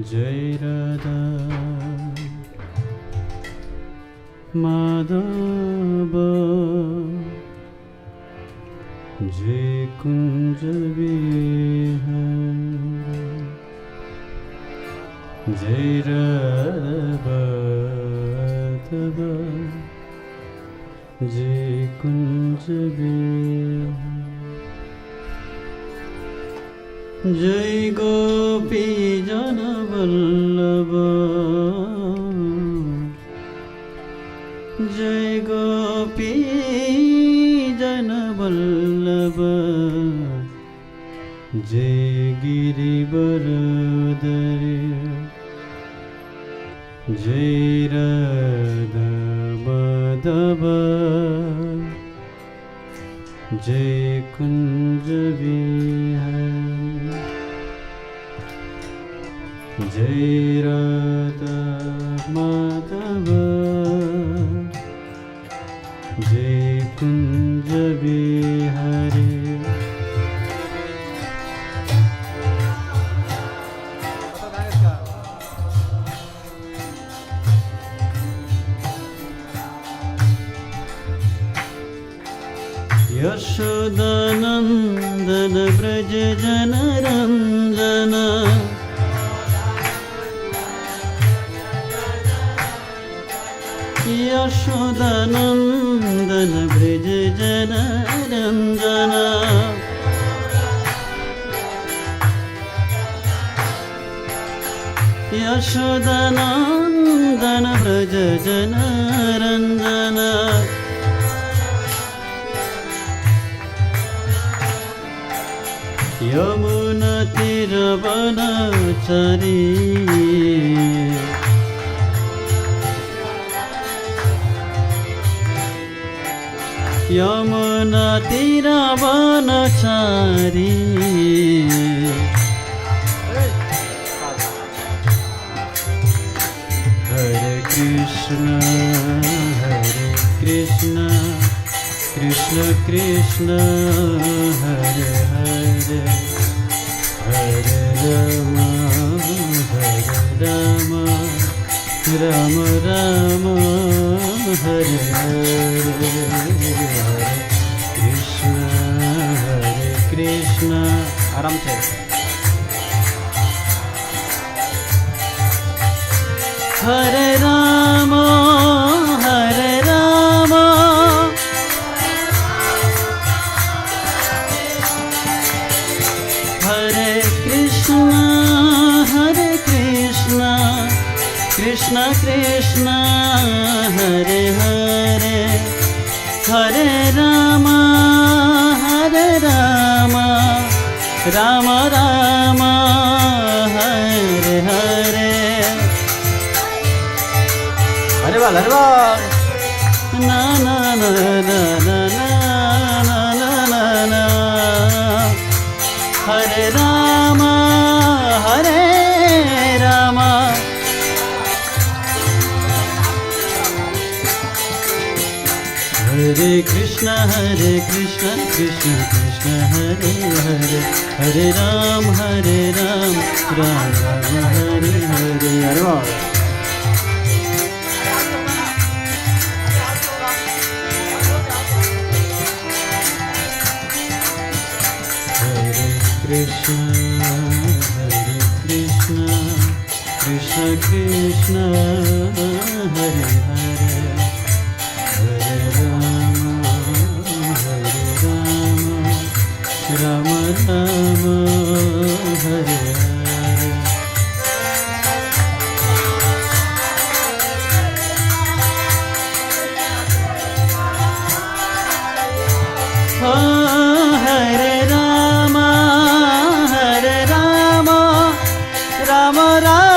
जय राधा माधव जय कुंज विहार जय राधा जय कुंज विहार जय गोपी जन वल्लभ जय गोपी जन वल्लभ जय गिरिवरधर जय राधा माधव जय कुंज विहार जय राधा माधव जय कुंज विहारी यशोदानंदन ब्रज जनरंजन यशोदानंदन ब्रज जनरंजन यशोदानंदन ब्रज जनरंजन यमुना तीर वनचारी यमुना तीर वनचारी हरे कृष्ण कृष्ण कृष्ण हरे हरे हरे राम राम राम हरे हरे हरे कृष्ण आराम से हरे राम हरे कृष्ण कृष्ण कृष्ण हरे हरे हरे राम राम राम हरे हरे हरे बाल ना ना ना ना ना ना ना ना ना हरे राम हरे कृष्ण कृष्ण कृष्ण हरे हरे हरे राम राम राम हरे हरे हरे बाल कृष्ण कृष्ण कृष्ण हरे हरे हरे राम राम राम हरे हरे हरे राम राम